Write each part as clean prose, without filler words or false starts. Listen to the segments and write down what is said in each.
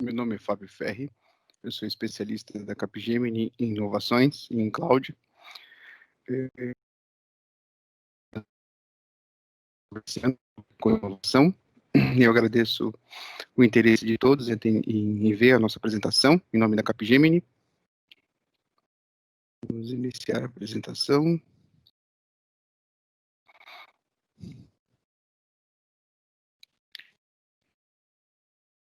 Meu nome é Fábio Ferri, eu sou especialista da Capgemini em inovações e em cloud. Conversando com inovação. Eu agradeço o interesse de todos em ver a nossa apresentação em nome da Capgemini. Vamos iniciar a apresentação.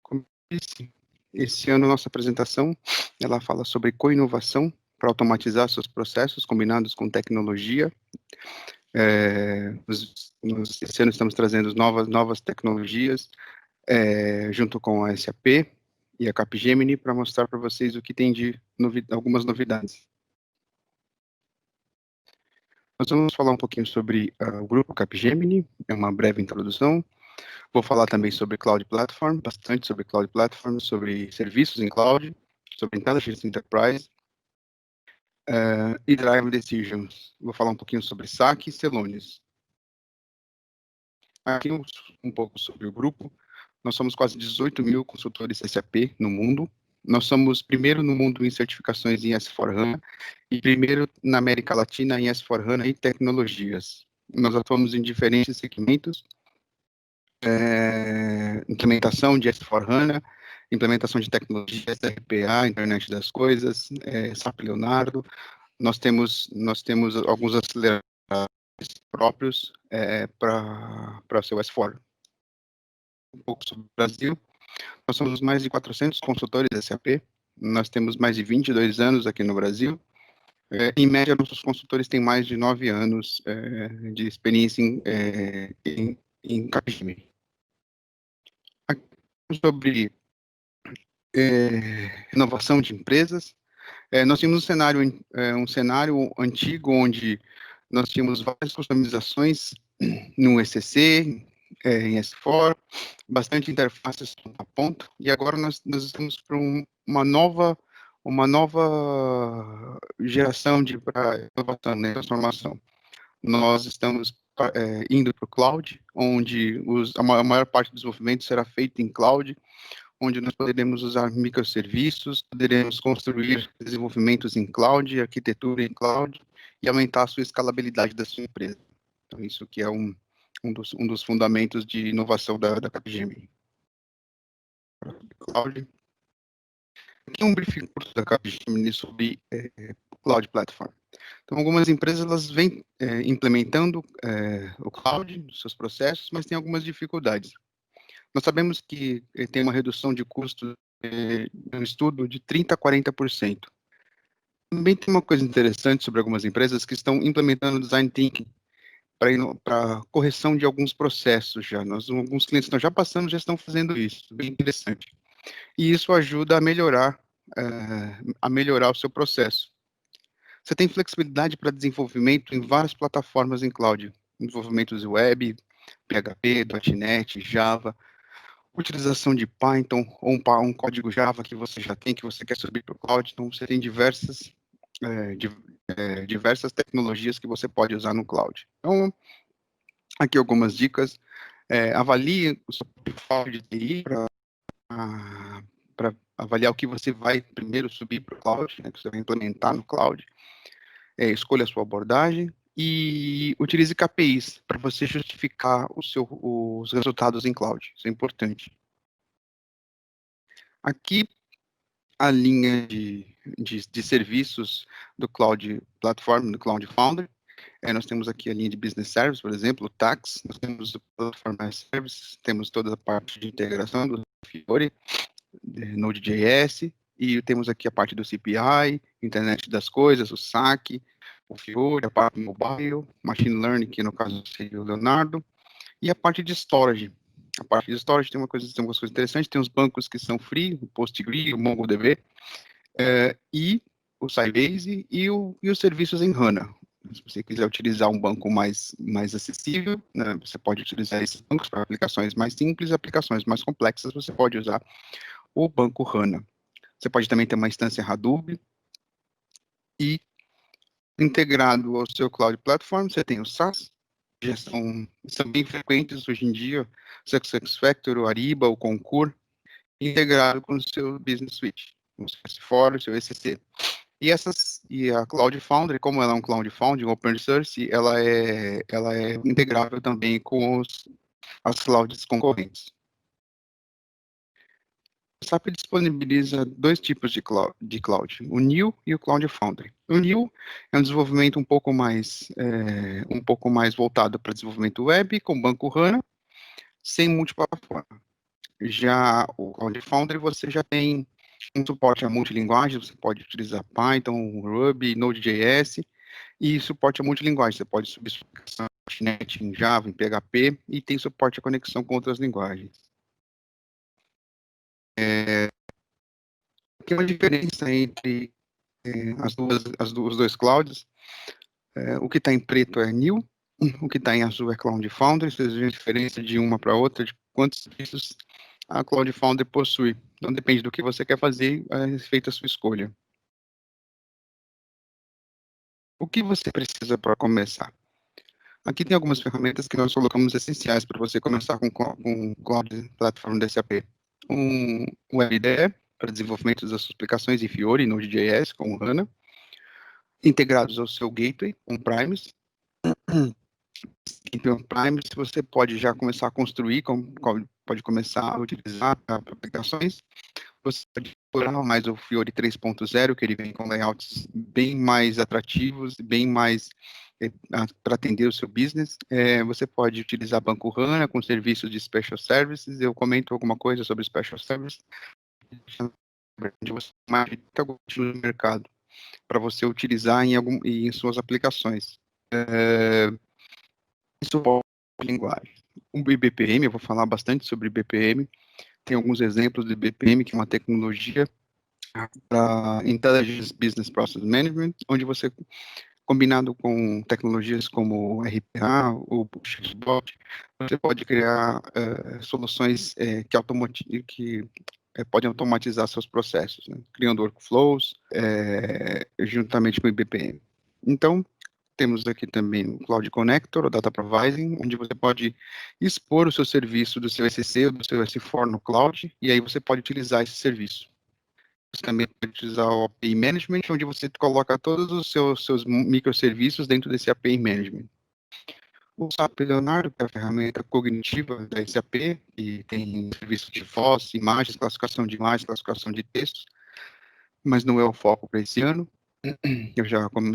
Como eu disse, esse ano a nossa apresentação ela fala sobre co-inovação para automatizar seus processos combinados com tecnologia. Esse ano estamos trazendo novas tecnologias junto com a SAP e a Capgemini para mostrar para vocês o que tem de algumas novidades. Nós vamos falar um pouquinho sobre o grupo Capgemini, é uma breve introdução. Vou falar também sobre Cloud Platform, bastante sobre Cloud Platform, sobre serviços em cloud, sobre Intelligence Enterprise e Drive Decisions. Vou falar um pouquinho sobre SAC e Celonis. Aqui um pouco sobre o grupo. Nós somos quase 18 mil consultores SAP no mundo. Nós somos primeiro no mundo em certificações em S4HANA e primeiro na América Latina em S4HANA e tecnologias. Nós atuamos em diferentes segmentos, implementação de S4HANA, implementação de tecnologias, RPA, Internet das Coisas, SAP Leonardo. Nós temos alguns aceleradores próprios para o seu S4. Um pouco sobre o Brasil. Nós somos mais de 400 consultores SAP, nós temos mais de 22 anos aqui no Brasil. Em média, nossos consultores têm mais de 9 anos de experiência em Capgemini. Sobre inovação de empresas, nós tínhamos um cenário antigo onde nós tínhamos várias customizações no ECC, em S4, bastante interfaces ponto a ponto, e agora nós estamos para uma nova geração de inovação, né, transformação. Nós estamos indo para o cloud, onde a maior parte do desenvolvimento será feito em cloud, onde nós poderemos usar microserviços, poderemos construir desenvolvimentos em cloud, arquitetura em cloud, e aumentar a sua escalabilidade da sua empresa. Então, isso que é um dos fundamentos de inovação da Capgemini. Cloud. Aqui é um briefing curto da Capgemini sobre Cloud Platform. Então, algumas empresas elas vêm implementando o cloud nos seus processos, mas tem algumas dificuldades. Nós sabemos que tem uma redução de custo no estudo de 30% a 40%. Também tem uma coisa interessante sobre algumas empresas que estão implementando Design Thinking para correção de alguns processos já. Alguns clientes que nós já passamos já estão fazendo isso, bem interessante. E isso ajuda a melhorar o seu processo. Você tem flexibilidade para desenvolvimento em várias plataformas em cloud, desenvolvimentos web, PHP, .NET, Java, utilização de Python ou um código Java que você já tem, que você quer subir para o cloud. Então, você tem diversas tecnologias que você pode usar no cloud. Então, aqui algumas dicas. Avalie o seu portfólio de TI para avaliar o que você vai primeiro subir para o cloud, né, que você vai implementar no cloud. Escolha a sua abordagem e utilize KPIs para você justificar os resultados em cloud. Isso é importante. Aqui, a linha de serviços do Cloud Platform, do Cloud Foundry. Nós temos aqui a linha de Business Service, por exemplo, o Tax, nós temos o Platform as Service, temos toda a parte de integração do Fiori, Node.js, e temos aqui a parte do CPI, Internet das Coisas, o SAC, o Fiori, a parte mobile, Machine Learning, que no caso seria o Leonardo, e a parte de Storage. A parte de Storage tem algumas coisas interessantes, tem os bancos que são free, o PostgreSQL, o MongoDB, e o Sybase e os serviços em HANA. Se você quiser utilizar um banco mais acessível, né, você pode utilizar esses bancos para aplicações mais simples, aplicações mais complexas, você pode usar o banco HANA. Você pode também ter uma instância Hadoop e integrado ao seu Cloud Platform, você tem o SaaS, que já são bem frequentes hoje em dia, SuccessFactors, o Ariba, o Concur, integrado com o seu Business Suite, o seu S4, o seu ECC. E a Cloud Foundry, como ela é um Cloud Foundry, um open source, ela é integrável também com as clouds concorrentes. O SAP disponibiliza dois tipos de cloud, o New e o Cloud Foundry. O New é um desenvolvimento um pouco mais voltado para desenvolvimento web, com banco HANA, sem multiplataforma. Já o Cloud Foundry, você já tem um suporte a multilinguagem, você pode utilizar Python, Ruby, Node.js, e suporte a multilinguagem, você pode subir sua aplicação em .NET, em Java, em PHP, e tem suporte à conexão com outras linguagens. Tem uma diferença entre os dois clouds. O que está em preto é New, o que está em azul é Cloud Foundry. Vocês veem a diferença de uma para outra, de quantos serviços a Cloud Foundry possui. Então, depende do que você quer fazer, é feita a sua escolha. O que você precisa para começar? Aqui tem algumas ferramentas que nós colocamos essenciais para você começar com Cloud Platform da SAP. Um IDE para desenvolvimento das suas aplicações em Fiori, Node.js, com o HANA, integrados ao seu Gateway on-premise. Gateway on-premise, você pode já começar a construir, pode começar a utilizar aplicações. Você pode explorar mais o Fiori 3.0, que ele vem com layouts bem mais atrativos, bem mais para atender o seu business. Você pode utilizar Banco HANA com serviços de Special Services. Eu comento alguma coisa sobre Special Services, onde você está no mercado para você utilizar em suas aplicações. Suporte de linguagem. O BPM, eu vou falar bastante sobre BPM. Tem alguns exemplos de BPM, que é uma tecnologia para Intelligence Business Process Management, onde você, combinado com tecnologias como RPA ou Chatbot, você pode criar soluções que podem automatizar seus processos, né? Criando workflows juntamente com o IBPM. Então, temos aqui também o Cloud Connector, o Data Providing, onde você pode expor o seu serviço do seu ECC ou do seu S4 no cloud, e aí você pode utilizar esse serviço. Você também pode utilizar o API Management, onde você coloca todos os seus microserviços dentro desse API Management. O SAP Leonardo, que é a ferramenta cognitiva da SAP, que tem serviço de voz, imagens, classificação de textos, mas não é o foco para esse ano.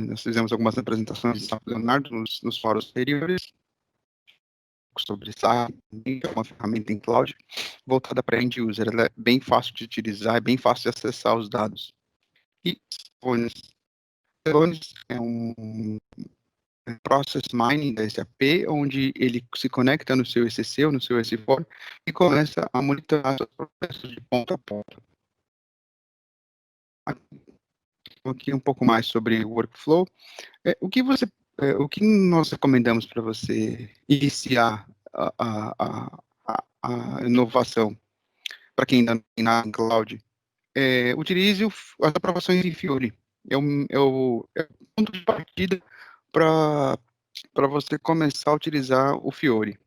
Nós fizemos algumas apresentações de SAP Leonardo nos fóruns anteriores, sobre SAP, que é uma ferramenta em cloud, voltada para end user. Ela é bem fácil de utilizar, é bem fácil de acessar os dados. E Celonis é um process mining da SAP, onde ele se conecta no seu ECC ou no seu S4 e começa a monitorar os processos de ponta a ponta. Aqui um pouco mais sobre o workflow. O que nós recomendamos para você iniciar a inovação, para quem ainda não tem nada em cloud? Utilize as aprovações em Fiori. É o ponto de partida para você começar a utilizar o Fiori.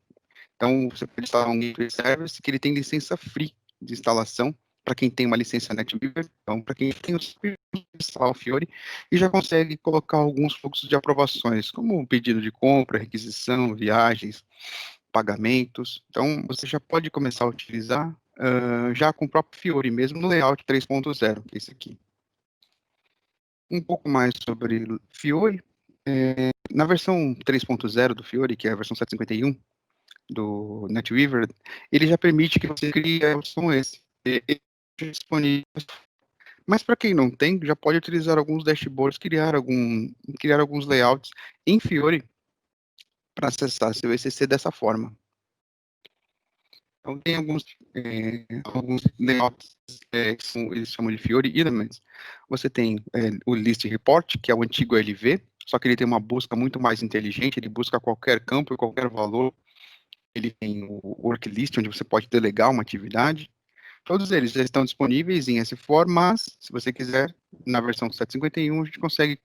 Então, você pode instalar um Gateway Service que ele tem licença free de instalação, para quem tem uma licença NetWeaver. Então, para quem tem instalar o Fiori e já consegue colocar alguns fluxos de aprovações, como pedido de compra, requisição, viagens, pagamentos. Então, você já pode começar a utilizar já com o próprio Fiori, mesmo no layout 3.0, que é esse aqui. Um pouco mais sobre Fiori. Na versão 3.0 do Fiori, que é a versão 751 do NetWeaver, ele já permite que você crie como esse. Ele é disponível. Mas para quem não tem, já pode utilizar alguns dashboards, criar alguns layouts em Fiori para acessar seu ECC dessa forma. Então, tem alguns layouts que eles chamam de Fiori Elements. Você tem o List Report, que é o antigo LV, só que ele tem uma busca muito mais inteligente, ele busca qualquer campo e qualquer valor. Ele tem o Worklist, onde você pode delegar uma atividade. Todos eles já estão disponíveis em S4, mas, se você quiser, na versão 751, a gente consegue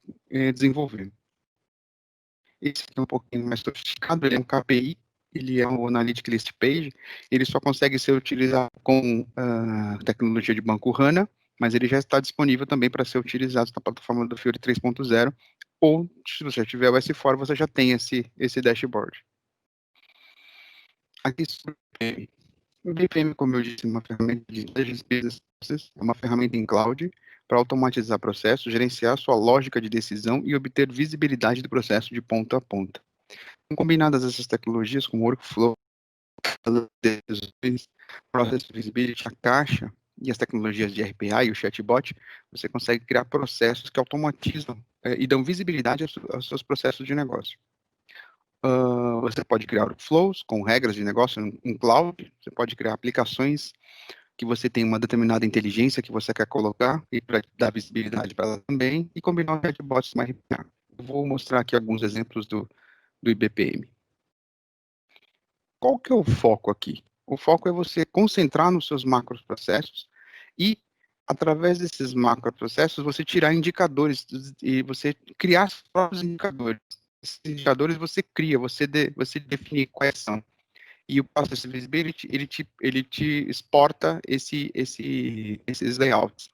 desenvolver. Esse aqui é um pouquinho mais sofisticado, ele é um KPI, ele é o Analytic List Page, ele só consegue ser utilizado com tecnologia de banco HANA, mas ele já está disponível também para ser utilizado na plataforma do Fiori 3.0, ou se você já tiver o S4, você já tem esse dashboard. Aqui sobre o BPM. O BPM, como eu disse, é uma ferramenta de business process, é uma ferramenta em cloud para automatizar processos, gerenciar sua lógica de decisão e obter visibilidade do processo de ponta a ponta. Combinadas essas tecnologias com workflow, decisões, process visibility, a caixa e as tecnologias de RPA e o chatbot, você consegue criar processos que automatizam e dão visibilidade aos seus processos de negócio. Você pode criar workflows com regras de negócio em cloud, você pode criar aplicações que você tem uma determinada inteligência que você quer colocar e para dar visibilidade para ela também, e combinar os chatbots com RPA. Eu vou mostrar aqui alguns exemplos do IBPM. Qual que é o foco aqui? O foco é você concentrar nos seus macroprocessos e, através desses macroprocessos, você tirar indicadores e você criar os próprios indicadores. Esses indicadores você cria, você define quais são. E o Process Visibility, ele te exporta esses layouts.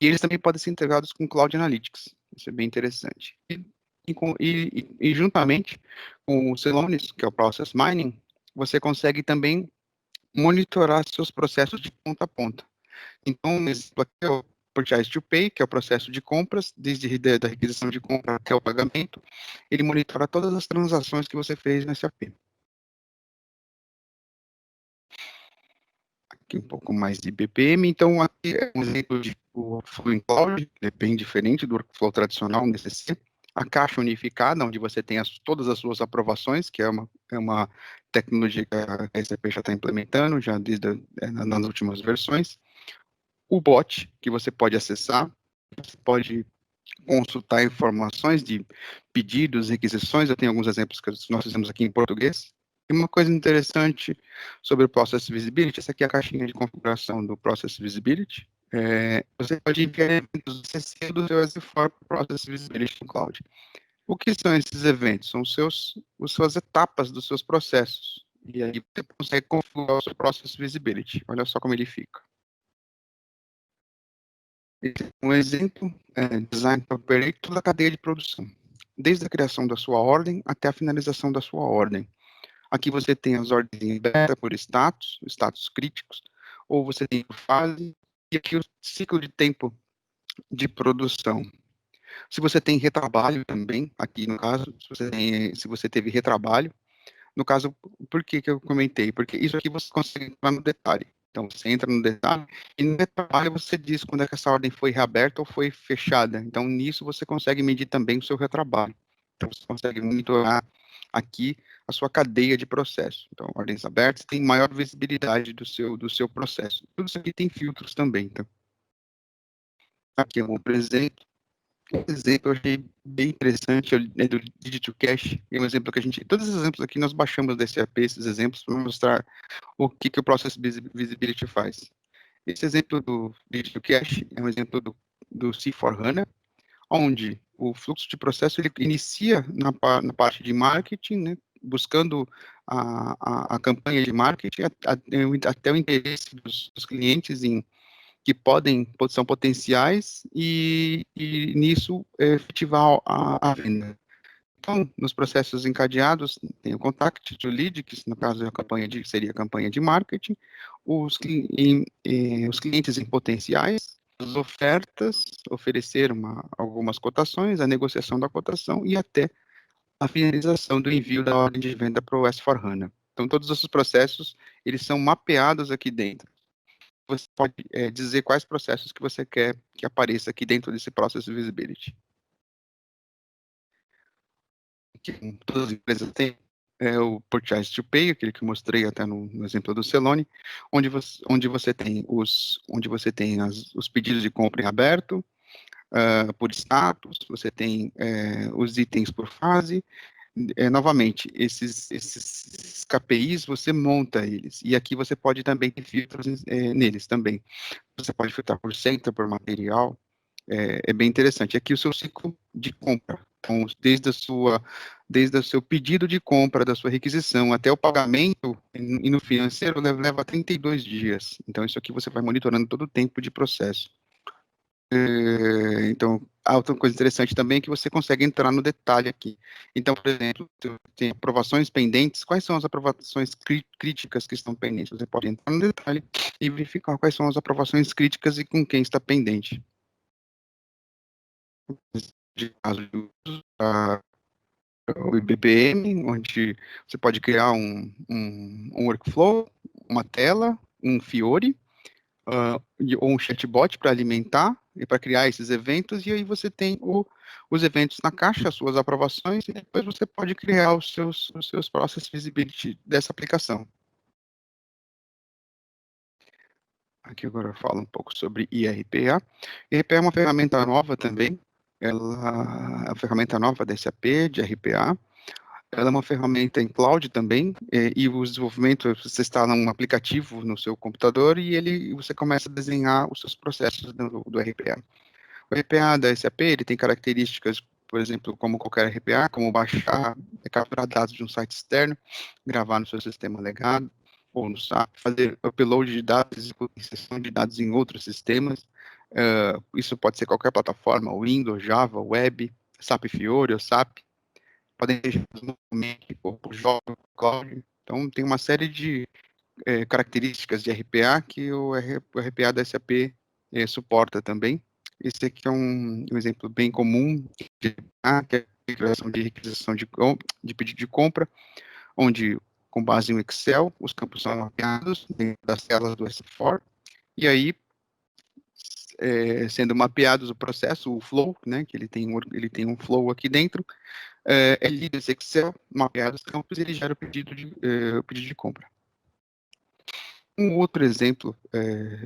E eles também podem ser integrados com Cloud Analytics. Isso é bem interessante. E juntamente com o Celonis, que é o Process Mining, você consegue também monitorar seus processos de ponta a ponta. Então, um exemplo aqui é o Purchase to Pay, que é o processo de compras, desde da requisição de compra até o pagamento. Ele monitora todas as transações que você fez no SAP. Aqui um pouco mais de BPM. Então, aqui é um exemplo de workflow em cloud, é bem diferente do workflow tradicional nesse C. A caixa unificada, onde você tem todas as suas aprovações, que é uma tecnologia que a SAP já está implementando, já nas últimas versões. O bot, que você pode acessar, você pode consultar informações de pedidos, requisições. Eu tenho alguns exemplos que nós fizemos aqui em português. E uma coisa interessante sobre o Process Visibility, essa aqui é a caixinha de configuração do Process Visibility. Você pode enviar eventos do CC do seu S4 Process Visibility no Cloud. O que são esses eventos? São as suas etapas dos seus processos. E aí você consegue configurar o seu Process Visibility. Olha só como ele fica. Um exemplo é Design to Operate toda a cadeia de produção, desde a criação da sua ordem até a finalização da sua ordem. Aqui você tem as ordens em beta por status críticos, ou você tem por fase, e aqui o ciclo de tempo de produção. Se você tem retrabalho também, aqui no caso, se você teve retrabalho, no caso, por que eu comentei? Porque isso aqui você consegue entrar no detalhe. Então, você entra no detalhe e no detalhe você diz quando é que essa ordem foi reaberta ou foi fechada. Então, nisso você consegue medir também o seu retrabalho. Então, você consegue monitorar aqui a sua cadeia de processo. Então, ordens abertas tem maior visibilidade do seu processo. Tudo isso aqui tem filtros também. Então, aqui é um exemplo. Um exemplo eu achei bem interessante é do Digital Cache. É um exemplo que todos os exemplos aqui nós baixamos da SAP, esses exemplos, para mostrar o que o Process Visibility faz. Esse exemplo do Digital Cache é um exemplo do C4HANA, onde o fluxo de processo ele inicia na parte de marketing, né, buscando a campanha de marketing até o interesse dos clientes que são potenciais e nisso efetivar a venda. Então, nos processos encadeados, tem o contact to lead, que no caso seria a campanha de marketing, os clientes em potenciais, as ofertas, oferecer algumas cotações, a negociação da cotação e até a finalização do envio da ordem de venda para o S4HANA. Então, todos esses processos, eles são mapeados aqui dentro. Você pode dizer quais processos que você quer que apareça aqui dentro desse Process Visibility. Que todas as empresas têm o Purchase to Pay, aquele que eu mostrei até no exemplo do Celone, onde você tem os pedidos de compra em aberto, por status, você tem os itens por fase. Novamente, esses KPIs, você monta eles, e aqui você pode também ter filtros neles também. Você pode filtrar por sector, por material, é bem interessante. Aqui o seu ciclo de compra. Então, desde o seu pedido de compra, da sua requisição, até o pagamento, e no financeiro, leva 32 dias. Então, isso aqui você vai monitorando todo o tempo de processo. Então, outra coisa interessante também é que você consegue entrar no detalhe aqui. Então, por exemplo, tem aprovações pendentes. Quais são as aprovações críticas que estão pendentes? Você pode entrar no detalhe e verificar quais são as aprovações críticas e com quem está pendente. De caso de uso, o IBPM, onde você pode criar um workflow, uma tela, um Fiori, ou um chatbot para alimentar e para criar esses eventos, e aí você tem os eventos na caixa, as suas aprovações, e depois você pode criar os seus process visibility dessa aplicação. Aqui agora eu falo um pouco sobre IRPA. IRPA é uma ferramenta nova também, ela é uma ferramenta nova da SAP, de RPA. Ela é uma ferramenta em cloud também, e o desenvolvimento, você instala um aplicativo no seu computador e você começa a desenhar os seus processos do RPA. O RPA da SAP, ele tem características, por exemplo, como qualquer RPA, como baixar, capturar dados de um site externo, gravar no seu sistema legado, ou no SAP, fazer upload de dados e inserção de dados em outros sistemas. Isso pode ser qualquer plataforma, Windows, Java, Web, SAP Fiori ou SAP. Podem ser manualmente, ou por jogo, cloud. Então, tem uma série de características de RPA que o RPA da SAP suporta também. Esse aqui é um exemplo bem comum de RPA, que é a criação de requisição de pedido de compra, onde, com base em Excel, os campos são mapeados dentro das telas do S4, e aí, sendo mapeados o processo, o flow, né, que ele tem um flow aqui dentro, ele lida esse Excel, mapeado os campos, e ele gera o pedido de compra. Um outro exemplo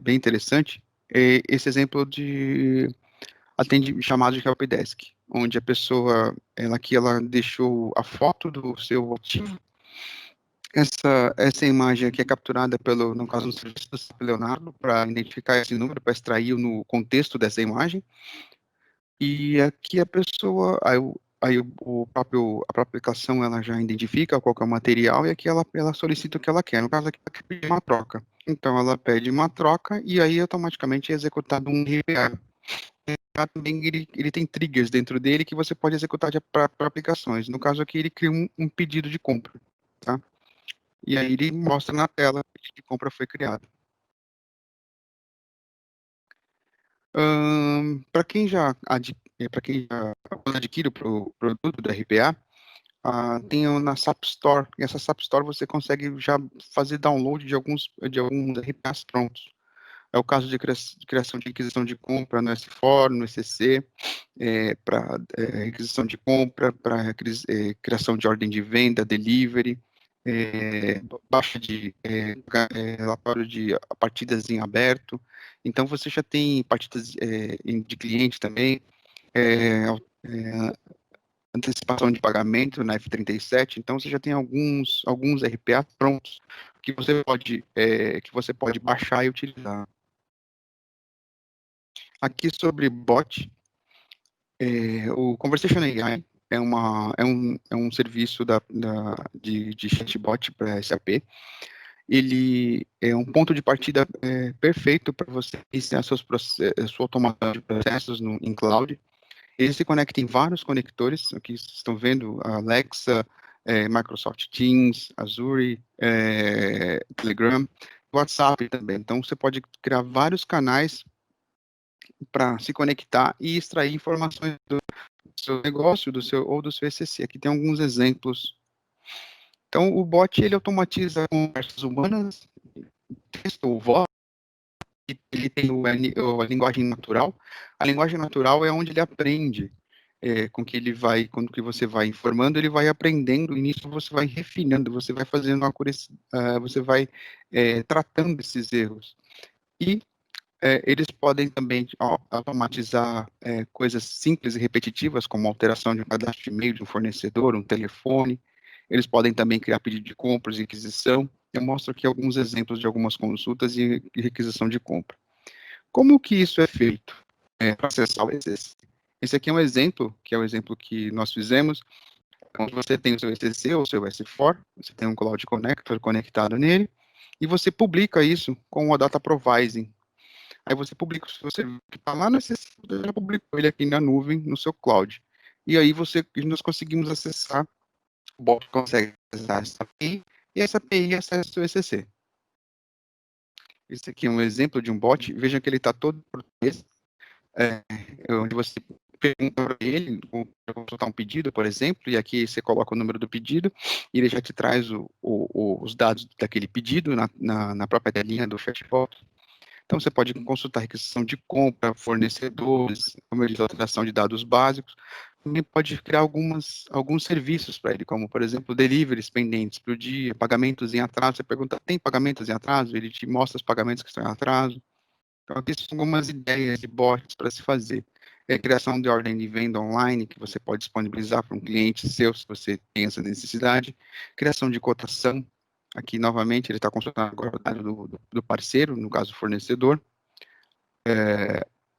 bem interessante é esse exemplo de chamado de helpdesk, onde a pessoa, ela deixou a foto do seu ativo. Essa imagem aqui é capturada no caso, no serviço do SAP Leonardo, para identificar esse número, para extrair no contexto dessa imagem. E aqui a pessoa, a própria aplicação, ela já identifica qual que é o material, e aqui ela solicita o que ela quer. No caso aqui, ela quer pedir uma troca. Então, ela pede uma troca, e aí automaticamente é executado um RPA. Também ele tem triggers dentro dele que você pode executar para aplicações. No caso aqui, ele cria um pedido de compra, tá? E aí ele mostra na tela que o pedido de compra foi criado. Para quem já adquire o produto do RPA, tem na SAP Store, e essa SAP Store você consegue já fazer download de alguns RPAs prontos. É o caso de criação de requisição de compra no S4, no ECC, para requisição de compra, para criação de ordem de venda, delivery, baixa de relatório de partidas em aberto. Então, você já tem partidas de cliente também, antecipação de pagamento na F37. Então, você já tem alguns RPA prontos que você pode baixar e utilizar. Aqui sobre bot, o Conversation AI é um serviço de chatbot para SAP. Ele é um ponto de partida perfeito para você iniciar sua automação de processos em cloud. Ele se conecta em vários conectores, aqui vocês estão vendo a Alexa, Microsoft Teams, Azure, Telegram, WhatsApp também. Então, você pode criar vários canais para se conectar e extrair informações do seu negócio, ou do seu ECC. Aqui tem alguns exemplos. Então, o bot, ele automatiza conversas humanas, texto ou voz, ele tem a linguagem natural. A linguagem natural é onde ele aprende, quando que você vai informando, ele vai aprendendo, e nisso você vai refinando, você vai fazendo você vai tratando esses erros. E eles podem também automatizar coisas simples e repetitivas, como alteração de um cadastro de e-mail de um fornecedor, um telefone. Eles podem também criar pedido de compras e requisição. Eu mostro aqui alguns exemplos de algumas consultas e requisição de compra. Como que isso é feito para acessar o ECC? Esse aqui é um exemplo, que é o exemplo que nós fizemos, onde você tem o seu ECC ou seu S4, você tem um Cloud Connector conectado nele, e você publica isso com o Data Provising. Aí você publica, se você que está lá no ECC, você já publicou ele aqui na nuvem, no seu cloud. E aí nós conseguimos acessar, o bot consegue acessar essa API, e essa API acessa o seu ECC. Esse aqui é um exemplo de um bot, veja que ele está todo em português, onde você pergunta para ele, para consultar um pedido, por exemplo, e aqui você coloca o número do pedido, e ele já te traz os dados daquele pedido na própria telinha do chatbot. Então, você pode consultar requisição de compra, fornecedores, como eu disse, alteração de dados básicos. Também pode criar alguns serviços para ele, como, por exemplo, deliveries pendentes para o dia, pagamentos em atraso. Você pergunta, tem pagamentos em atraso? Ele te mostra os pagamentos que estão em atraso. Então, aqui são algumas ideias de bots para se fazer. Criação de ordem de venda online, que você pode disponibilizar para um cliente seu, se você tem essa necessidade. Criação de cotação. Aqui, novamente, ele está consultando agora o dado do parceiro, no caso, o fornecedor.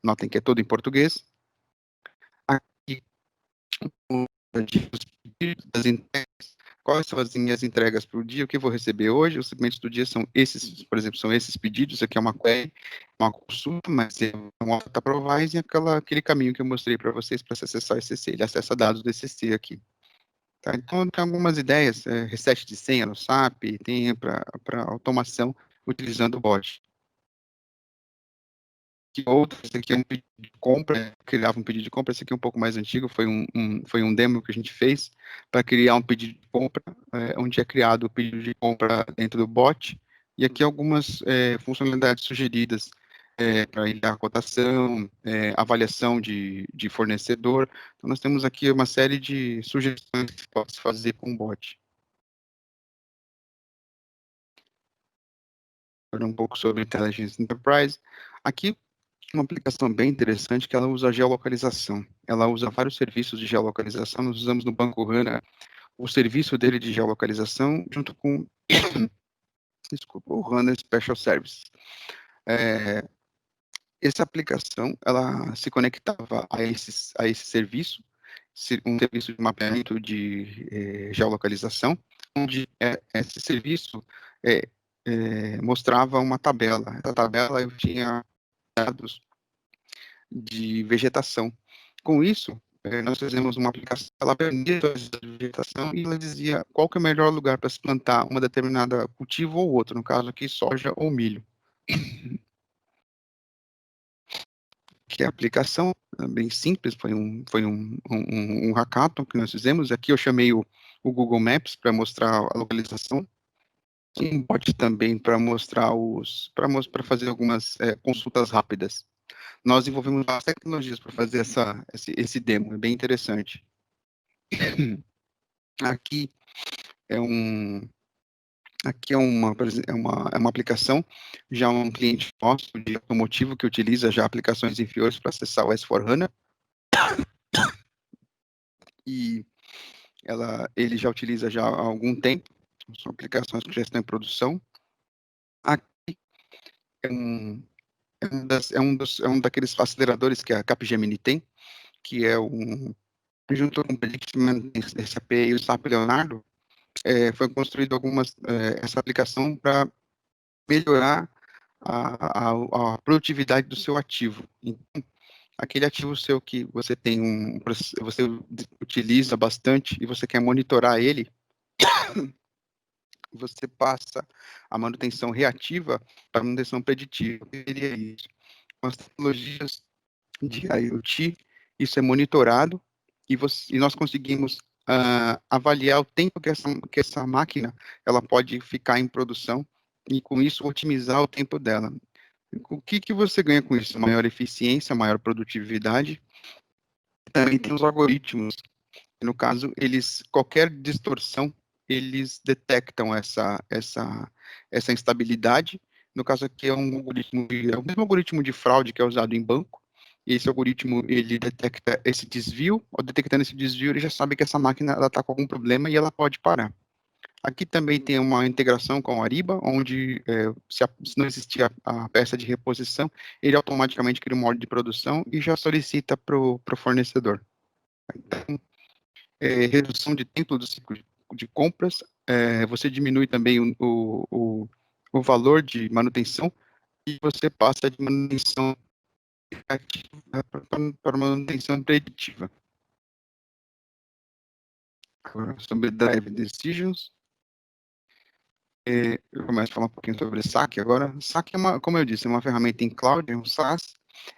Notem que é todo em português. Aqui, das entregas. Quais são as minhas entregas para o dia? O que eu vou receber hoje? Os segmentos do dia são esses, por exemplo, são esses pedidos. Isso aqui é uma query, uma consulta, mas é uma data provide e aquele caminho que eu mostrei para vocês para acessar o ECC. Ele acessa dados do ECC aqui. Tá? Então, tem algumas ideias, reset de senha no SAP, tem para automação utilizando o bot. Que outro, esse aqui é um pedido de compra, criava um pedido de compra, esse aqui é um pouco mais antigo, foi um demo que a gente fez para criar um pedido de compra, onde é criado o pedido de compra dentro do bot, e aqui algumas funcionalidades sugeridas para ir a cotação, avaliação de fornecedor. Então, nós temos aqui uma série de sugestões que pode se fazer com o bot. Um pouco sobre Intelligence Enterprise. Aqui, uma aplicação bem interessante que ela usa geolocalização. Ela usa vários serviços de geolocalização. Nós usamos no Banco Rana o serviço dele de geolocalização junto com desculpa, o Rana Special Service. Essa aplicação ela se conectava a esse serviço, um serviço de mapeamento de geolocalização, onde esse serviço mostrava uma tabela. Essa tabela eu tinha dados de vegetação. Com isso, nós fizemos uma aplicação, ela aprendia a vegetação e ela dizia qual que é o melhor lugar para se plantar uma determinada cultivo ou outro, no caso aqui soja ou milho. Que a aplicação bem simples, foi um hackathon que nós fizemos. Aqui eu chamei o Google Maps para mostrar a localização, e um bot também para mostrar para fazer algumas consultas rápidas. Nós desenvolvemos as tecnologias para fazer esse demo, é bem interessante. Aqui é aqui é uma aplicação, já um cliente nosso de automotivo que utiliza já aplicações inferiores para acessar o S4HANA, e ele já utiliza já há algum tempo, são aplicações que já estão em produção. Aqui é um daqueles aceleradores que a Capgemini tem, que é junto com o Predicament SAP e o SAP Leonardo, foi construído essa aplicação para melhorar a produtividade do seu ativo. Então, aquele ativo seu que você você utiliza bastante e você quer monitorar ele, você passa a manutenção reativa para a manutenção preditiva. O que seria isso? Com as tecnologias de IoT, isso é monitorado e nós conseguimos avaliar o tempo que essa máquina ela pode ficar em produção e, com isso, otimizar o tempo dela. O que você ganha com isso? Maior eficiência, maior produtividade. Também tem os algoritmos. No caso, qualquer distorção, eles detectam essa instabilidade. No caso aqui é o mesmo algoritmo de fraude que é usado em banco. E esse algoritmo, ele detecta esse desvio. Ao detectando esse desvio, ele já sabe que essa máquina está com algum problema e ela pode parar. Aqui também tem uma integração com o Ariba, onde se não existir a peça de reposição, ele automaticamente cria uma ordem de produção e já solicita para o fornecedor. Então, redução de tempo do ciclo de compras, você diminui também o valor de manutenção e você passa de manutenção ativa para manutenção preditiva. Agora, sobre Drive Decisions, eu começo a falar um pouquinho sobre SAC agora. SAC é como eu disse, é uma ferramenta em cloud, é um SaaS.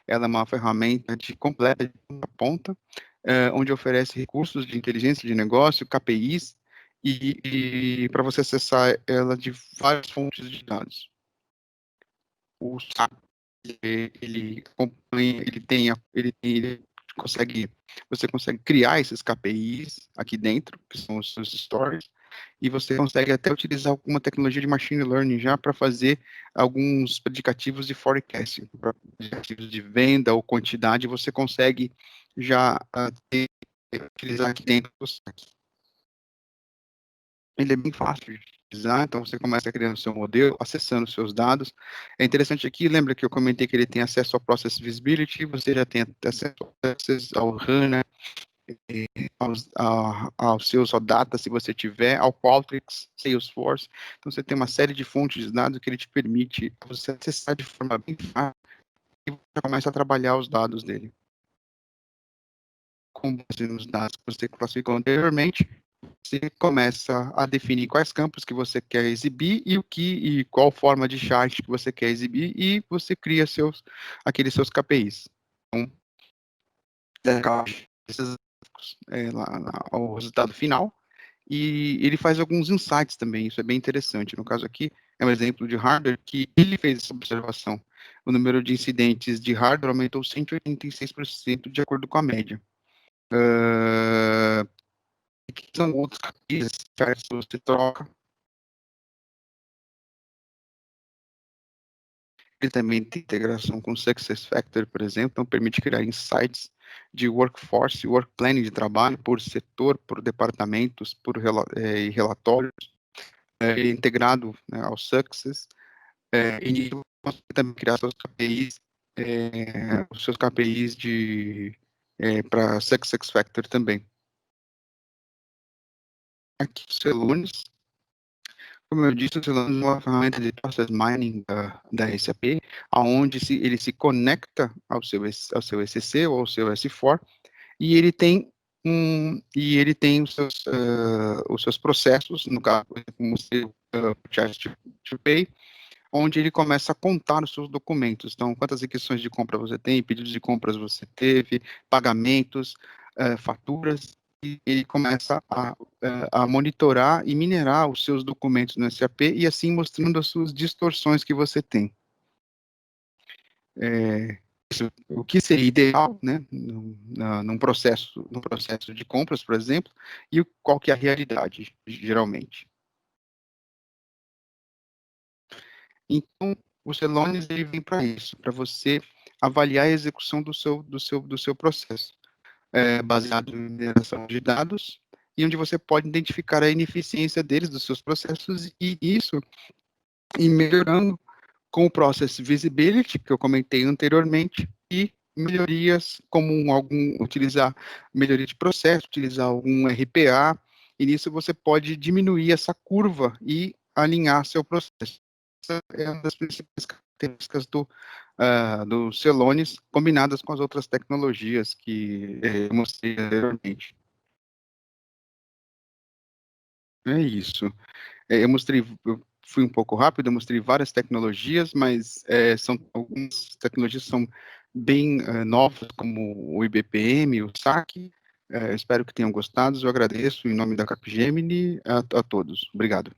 Ela é uma ferramenta completa de ponta a ponta, onde oferece recursos de inteligência de negócio, KPIs, e para você acessar ela de várias fontes de dados. O SAC, ele acompanha, ele consegue, você consegue criar esses KPIs aqui dentro, que são os seus stories, e você consegue até utilizar alguma tecnologia de machine learning já para fazer alguns predicativos de forecasting, para predicativos de venda ou quantidade, você consegue já utilizar aqui dentro do site. Ele é bem fácil de utilizar, então você começa criando seu modelo, acessando seus dados. É interessante aqui, lembra que eu comentei que ele tem acesso ao Process Visibility, você já tem acesso ao HANA, aos seus data, se você tiver, ao Qualtrics, Salesforce. Então, você tem uma série de fontes de dados que ele te permite você acessar de forma bem fácil e você começa a trabalhar os dados dele. Com base nos dados que você classificou anteriormente, você começa a definir quais campos que você quer exibir e qual forma de chart que você quer exibir e você cria aqueles seus KPIs. Então, esses, o resultado final, e ele faz alguns insights também, isso é bem interessante. No caso aqui, é um exemplo de hardware que ele fez essa observação. O número de incidentes de hardware aumentou 186% de acordo com a média. Aqui são outros KPIs, você troca. Ele também tem integração com SuccessFactors, por exemplo, então permite criar insights de workforce, work planning de trabalho por setor, por departamentos, e relatórios, integrado, né, ao Success, e você também criar seus KPIs, os seus KPIs para SuccessFactors também. Aqui o Celonis, como eu disse, o Celonis é uma ferramenta de process mining da SAP, onde ele se conecta ao seu ECC ou ao seu S4, e ele tem os seus processos, no caso, como o Purchase to Pay, onde ele começa a contar os seus documentos. Então, quantas requisições de compra você tem, pedidos de compras você teve, pagamentos, faturas, e ele começa a monitorar e minerar os seus documentos no SAP e assim mostrando as suas distorções que você tem. O que seria ideal, né, num processo de compras, por exemplo, e qual que é a realidade, geralmente. Então, o Celonis ele vem para isso, para você avaliar a execução do seu processo, baseado em mineração de dados, e onde você pode identificar a ineficiência deles, dos seus processos, e isso ir melhorando com o Process Visibility, que eu comentei anteriormente, e melhorias como utilizar melhoria de processo, utilizar algum RPA, e nisso você pode diminuir essa curva e alinhar seu processo. Essa é uma das principais características do Celonis, combinadas com as outras tecnologias que eu mostrei anteriormente. É isso. Eu fui um pouco rápido, eu mostrei várias tecnologias, mas algumas tecnologias são bem novas, como o IBPM, o SAC. Espero que tenham gostado. Eu agradeço em nome da Capgemini a todos. Obrigado.